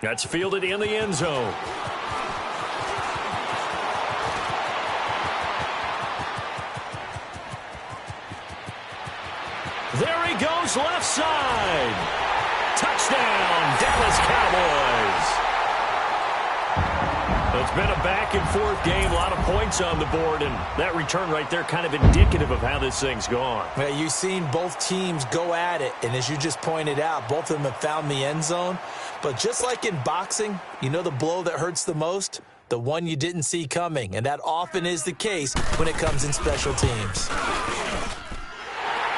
S1: That's fielded in the end zone. There he goes left side. Touchdown, Dallas Cowboys. It's been a back-and-forth game, a lot of points on the board, and that return right there kind of indicative of how this thing's gone.
S3: Well, you've seen both teams go at it, and as you just pointed out, both of them have found the end zone. But just like in boxing, you know the blow that hurts the most? The one you didn't see coming, and that often is the case when it comes in special teams.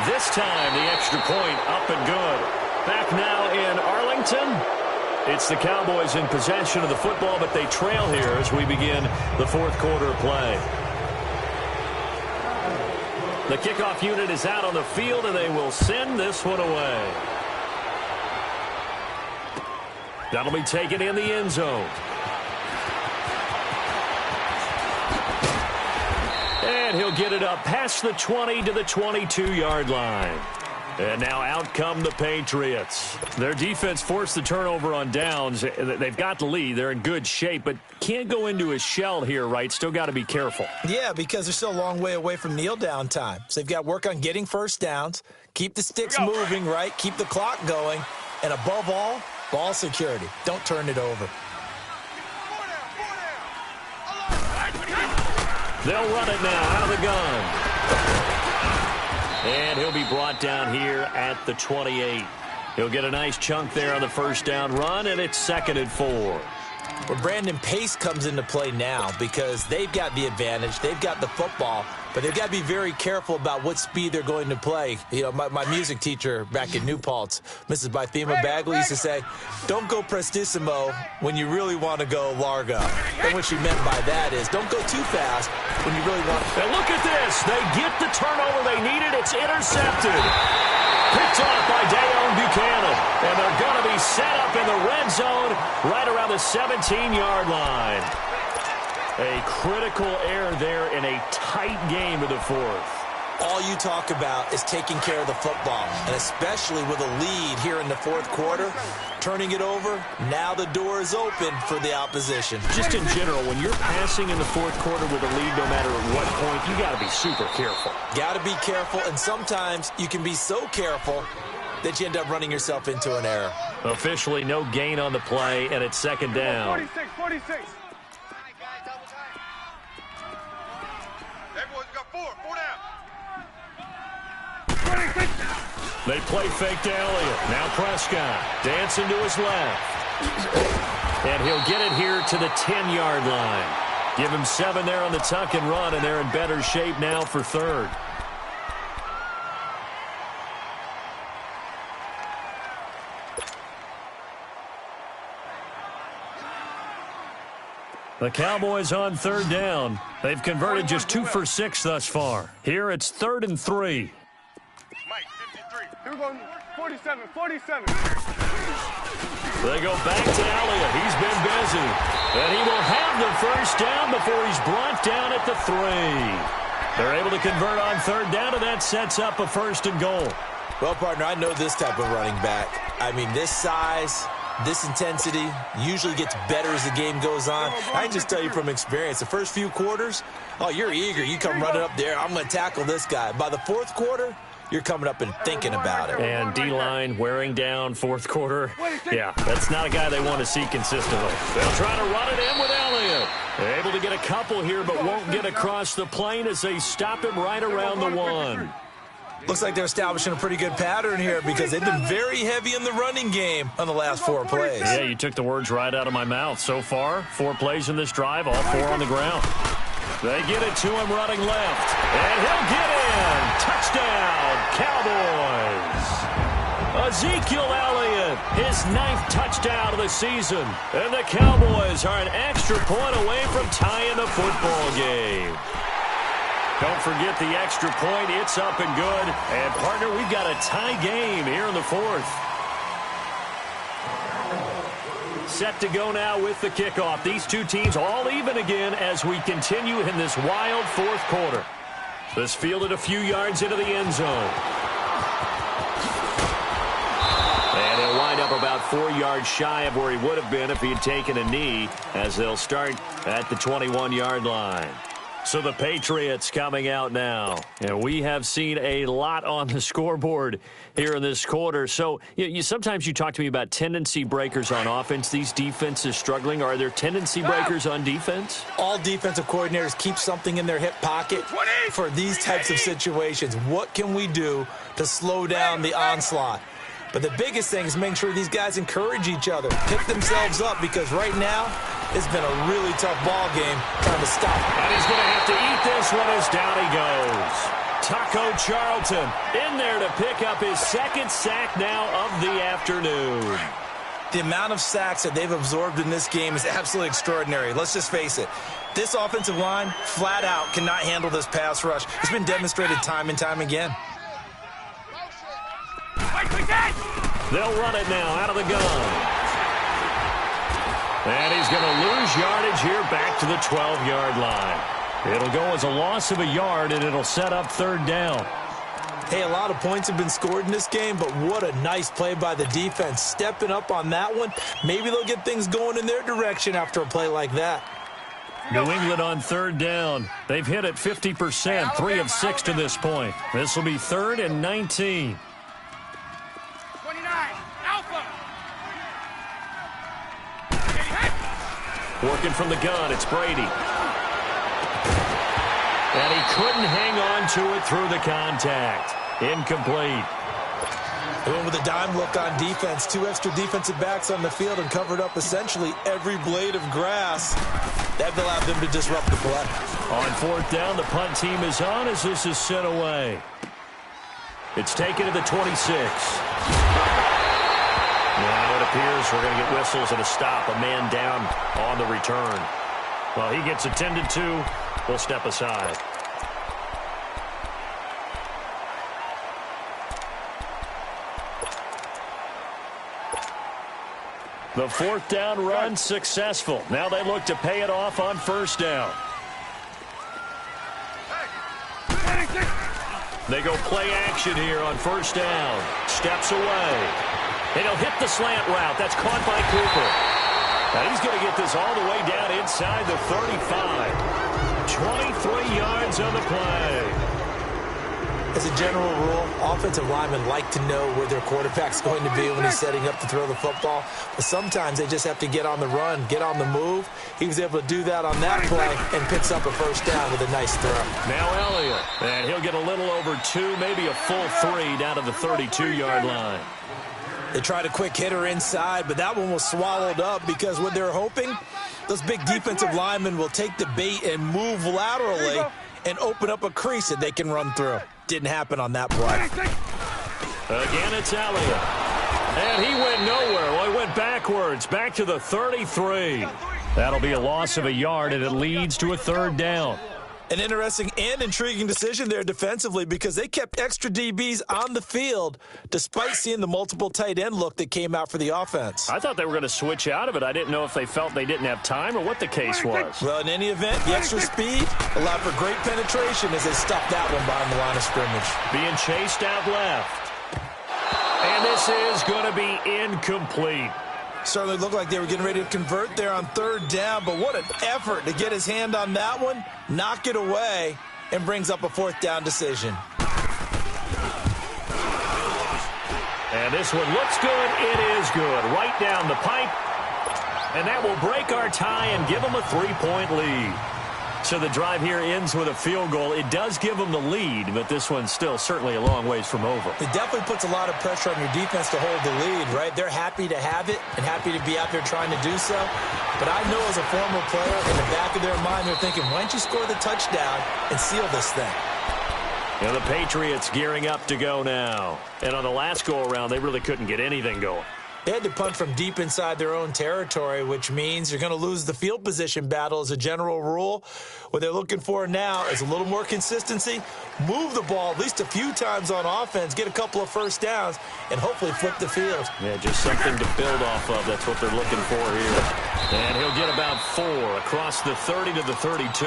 S1: This time, the extra point up and good. Back now in Arlington. It's the Cowboys in possession of the football, but they trail here as we begin the 4th quarter of play. The kickoff unit is out on the field, and they will send this one away. That'll be taken in the end zone. And And he'll get it up past the 20 to the 22-yard line. And now out come the Patriots. Their defense forced the turnover on downs. They've got the lead. They're in good shape, but can't go into a shell here, right? Still got to be careful.
S3: Yeah, because they're still a long way away from kneel down time. So they've got to work on getting first downs, keep the sticks moving, right? Keep the clock going. And above all, ball security. Don't turn it over.
S1: They'll run it now out of the gun. And he'll be brought down here at the 28. He'll get a nice chunk there on the first down run, and it's 2nd and 4.
S3: Well, Brandon, pace comes into play now because they've got the advantage. They've got the football, but they've got to be very careful about what speed they're going to play. You know, my music teacher back in New Paltz, Mrs. Bythema Bagley, used to say, don't go prestissimo when you really want to go largo. And what she meant by that is don't go too fast when you really want to.
S1: And look at this. They get the turnover they needed. It's intercepted. Picked off by Dayon Buchanan. And they're going to be set up in the red zone right around the 17-yard line. A critical error there in a tight game of the fourth.
S3: All you talk about is taking care of the football, and especially with a lead here in the fourth quarter, turning it over, now the door is open for the opposition.
S1: Just in general, when you're passing in the fourth quarter with a lead, no matter at what point, you got to be super careful.
S3: Got to be careful, and sometimes you can be so careful that you end up running yourself into an error.
S1: Officially no gain on the play, and it's 2nd down.
S2: 46. Everyone's got four down.
S1: They play fake to Elliott. Now Prescott dancing to his left. And he'll get it here to the 10-yard line. Give him 7 there on the tuck and run, and they're in better shape now for 3rd. The Cowboys on 3rd down. They've converted just 2 for 6 thus far. Here it's 3rd and 3.
S2: Mike, 53. Here we go. 47.
S1: They go back to Elliott. He's been busy. And he will have the first down before he's brought down at the 3. They're able to convert on 3rd down, and that sets up a 1st and goal.
S3: Well, partner, I know this type of running back. I mean, this size, this intensity usually gets better as the game goes on. I can just tell you from experience, the first few quarters, oh, you're eager. You come running up there, I'm going to tackle this guy. By the fourth quarter, you're coming up and thinking about it.
S1: And D-line wearing down fourth quarter. Yeah, that's not a guy they want to see consistently. They'll try to run it in with Elliott. They're able to get a couple here, but won't get across the plane as they stop him right around the 1.
S3: Looks like they're establishing a pretty good pattern here because they've been very heavy in the running game on the last 4 plays.
S1: Yeah, you took the words right out of my mouth. So far, 4 plays in this drive, all 4 on the ground. They get it to him running left, and he'll get in. Touchdown, Cowboys. Ezekiel Elliott, his 9th touchdown of the season. And the Cowboys are an extra point away from tying the football game. Don't forget the extra point. It's up and good. And, partner, we've got a tie game here in the 4th. Set to go now with the kickoff. These two teams all even again as we continue in this wild fourth quarter. This fielded a few yards into the end zone. And he'll wind up about 4 yards shy of where he would have been if he had taken a knee, as they'll start at the 21-yard line. So the Patriots coming out now. And we have seen a lot on the scoreboard here in this quarter. So sometimes you talk to me about tendency breakers on offense. These defenses struggling. Are there tendency breakers on defense?
S3: All defensive coordinators keep something in their hip pocket for these types of situations. What can we do to slow down the onslaught? But the biggest thing is making sure these guys encourage each other, pick themselves up, because right now it's been a really tough ball game trying to stop him.
S1: And he's going to have to eat this one as down he goes. Taco Charlton in there to pick up his 2nd sack now of the afternoon.
S3: The amount of sacks that they've absorbed in this game is absolutely extraordinary. Let's just face it. This offensive line, flat out, cannot handle this pass rush. It's been demonstrated time and time again.
S1: They'll run it now out of the gun. And he's going to lose yardage here back to the 12-yard line. It'll go as a loss of a yard, and it'll set up third down.
S3: Hey, a lot of points have been scored in this game, but what a nice play by the defense. Stepping up on that one. Maybe they'll get things going in their direction after a play like that.
S1: New England on third down. They've hit it 50%, 3 of 6 to this point. This will be 3rd and 19.
S2: 29, Alpha.
S1: Working from the gun, it's Brady. And he couldn't hang on to it through the contact. Incomplete.
S3: They went with a dime look on defense. 2 extra defensive backs on the field and covered up essentially every blade of grass. That allowed them to disrupt the play.
S1: On 4th down, the punt team is on as this is sent away. It's taken to the 26. Now it appears we're going to get whistles and a stop. A man down on the return. Well, he gets attended to. We'll step aside. The 4th down run successful. Now they look to pay it off on 1st down. They go play action here on 1st down. Steps away. And he'll hit the slant route. That's caught by Cooper. Now he's going to get this all the way down inside the 35. 23 yards on the play.
S3: As a general rule, offensive linemen like to know where their quarterback's going to be when he's setting up to throw the football. But sometimes they just have to get on the run, get on the move. He was able to do that on that play and picks up a 1st down with a nice throw.
S1: Now Elliott, and he'll get a little over 2, maybe a full 3 down to the 32-yard line.
S3: They tried a quick hitter inside, but that one was swallowed up because what they're hoping, those big defensive linemen will take the bait and move laterally and open up a crease that they can run through. Didn't happen on that play.
S1: Again, it's Elliott. And he went nowhere. Well, he went backwards, back to the 33. That'll be a loss of a yard, and it leads to a 3rd down.
S3: An interesting and intriguing decision there defensively because they kept extra DBs on the field despite seeing the multiple tight end look that came out for the offense.
S1: I thought they were going to switch out of it. I didn't know if they felt they didn't have time or what the case was.
S3: Well, in any event, the extra speed allowed for great penetration as they stopped that one behind the line of scrimmage.
S1: Being chased out left. And this is going to be incomplete.
S3: Certainly looked like they were getting ready to convert there on 3rd down, but what an effort to get his hand on that one, knock it away, and brings up a 4th down decision.
S1: And this one looks good. It is good. Right down the pipe. And that will break our tie and give them a 3-point lead. So the drive here ends with a field goal. It does give them the lead, but this one's still certainly a long ways from over.
S3: It definitely puts a lot of pressure on your defense to hold the lead, right? They're happy to have it and happy to be out there trying to do so. But I know as a former player, in the back of their mind, they're thinking, why don't you score the touchdown and seal this thing?
S1: You know, the Patriots gearing up to go now. And on the last go-around, they really couldn't get anything going.
S3: They had to punt from deep inside their own territory, which means you're going to lose the field position battle as a general rule. What they're looking for now is a little more consistency, move the ball at least a few times on offense, get a couple of 1st downs, and hopefully flip the field.
S1: Yeah, just something to build off of. That's what they're looking for here. And he'll get about 4 across the 30 to the 32.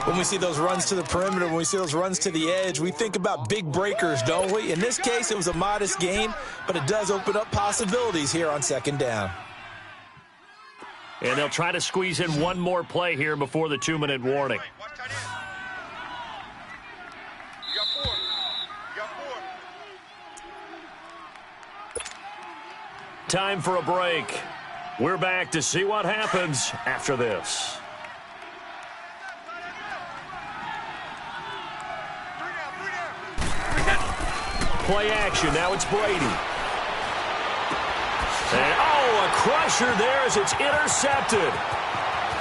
S3: When we see those runs to the perimeter, when we see those runs to the edge, we think about big breakers, don't we? In this case, it was a modest gain, but it does open up possibilities here on 2nd down.
S1: And they'll try to squeeze in one more play here before the 2-minute warning.
S2: Watch tight end. You got 4. You got 4.
S1: Time for a break. We're back to see what happens after this. Play action. Now it's Brady. And, a crusher there as it's intercepted.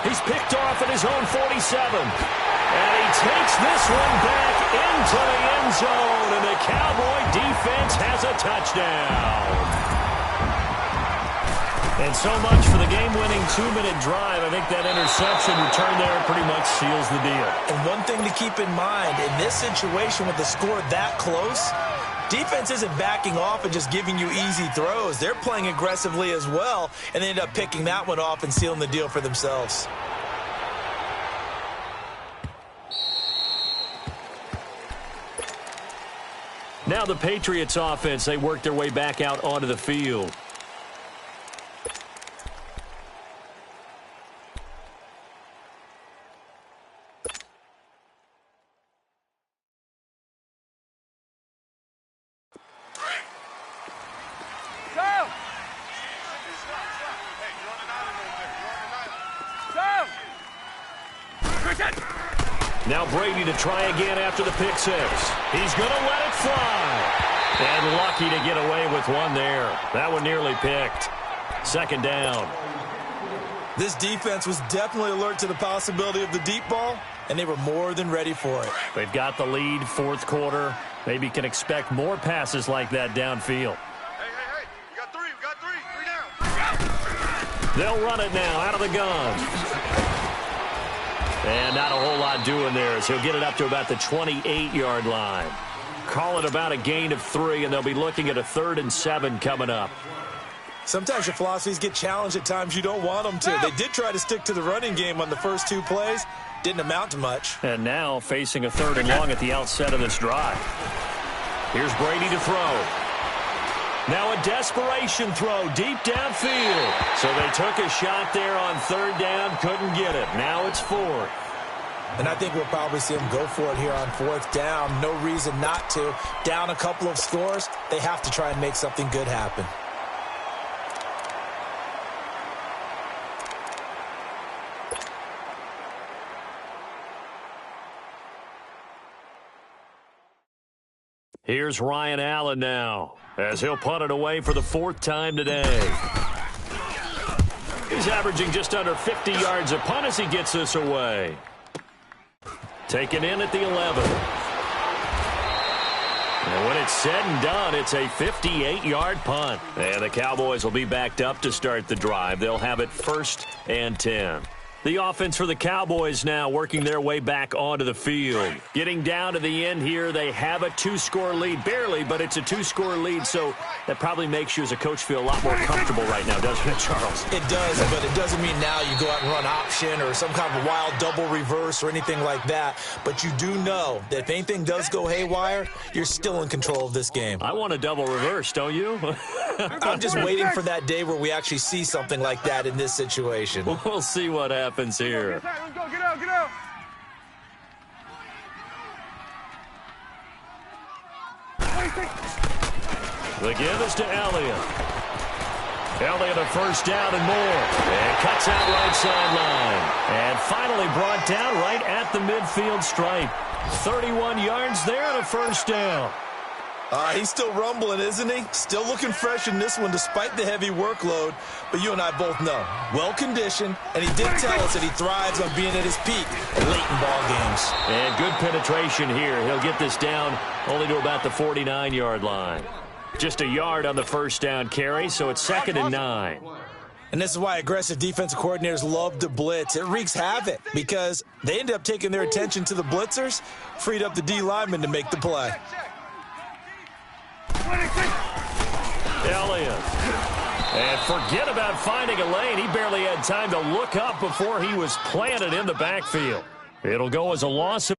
S1: He's picked off at his own 47. And he takes this one back into the end zone. And the Cowboy defense has a touchdown. And so much for the game-winning 2-minute drive. I think that interception return there pretty much seals the deal.
S3: And one thing to keep in mind, in this situation with the score that close, defense isn't backing off and just giving you easy throws. They're playing aggressively as well, and they end up picking that one off and sealing the deal for themselves.
S1: Now the Patriots offense, they work their way back out onto the field. Now Brady to try again after the pick six. He's going to let it fly. And lucky to get away with one there. That one nearly picked. Second down.
S3: This defense was definitely alert to the possibility of the deep ball, and they were more than ready for it.
S1: They've got the lead, fourth quarter. Maybe can expect more passes like that downfield.
S2: Hey. We got three. Three down.
S1: They'll run it now out of the gun. And not a whole lot doing there as he'll get it up to about the 28-yard line. Call it about a gain of 3, and they'll be looking at a 3rd and 7 coming up.
S3: Sometimes your philosophies get challenged at times you don't want them to. They did try to stick to the running game on the first 2 plays. Didn't amount to much.
S1: And now facing a 3rd and long at the outset of this drive. Here's Brady to throw. Now a desperation throw deep downfield. So they took a shot there on 3rd down, couldn't get it. Now it's 4th.
S3: And I think we'll probably see them go for it here on 4th down. No reason not to. Down a couple of scores, they have to try and make something good happen.
S1: Here's Ryan Allen now, as he'll punt it away for the 4th time today. He's averaging just under 50 yards a punt as he gets this away. Taken in at the 11. And when it's said and done, it's a 58-yard punt. And the Cowboys will be backed up to start the drive. They'll have it 1st and 10. The offense for the Cowboys now working their way back onto the field. Getting down to the end here, they have a 2-score lead. Barely, but it's a 2-score lead, so that probably makes you as a coach feel a lot more comfortable right now, doesn't it, Charles?
S3: It does, but it doesn't mean now you go out and run option or some kind of a wild double reverse or anything like that. But you do know that if anything does go haywire, you're still in control of this game.
S1: I want a double reverse, don't you?
S3: I'm just waiting for that day where we actually see something like that in this situation.
S1: We'll see what happens here.
S2: Let's go. Get out.
S1: The give is to Elliott. Elliott a 1st down and more. And cuts out right sideline. And finally brought down right at the midfield stripe. 31 yards there and a 1st down.
S3: He's still rumbling, isn't he? Still looking fresh in this one despite the heavy workload. But you and I both know, well-conditioned, and he did tell us that he thrives on being at his peak late in ball games.
S1: And good penetration here. He'll get this down only to about the 49-yard line. Just a yard on the 1st down carry, so it's 2nd and 9.
S3: And this is why aggressive defensive coordinators love to blitz. It wreaks havoc because they end up taking their attention to the blitzers, freed up the D lineman to make the play.
S1: Elliott. And forget about finding a lane. He barely had time to look up before he was planted in the backfield. It'll go as a loss.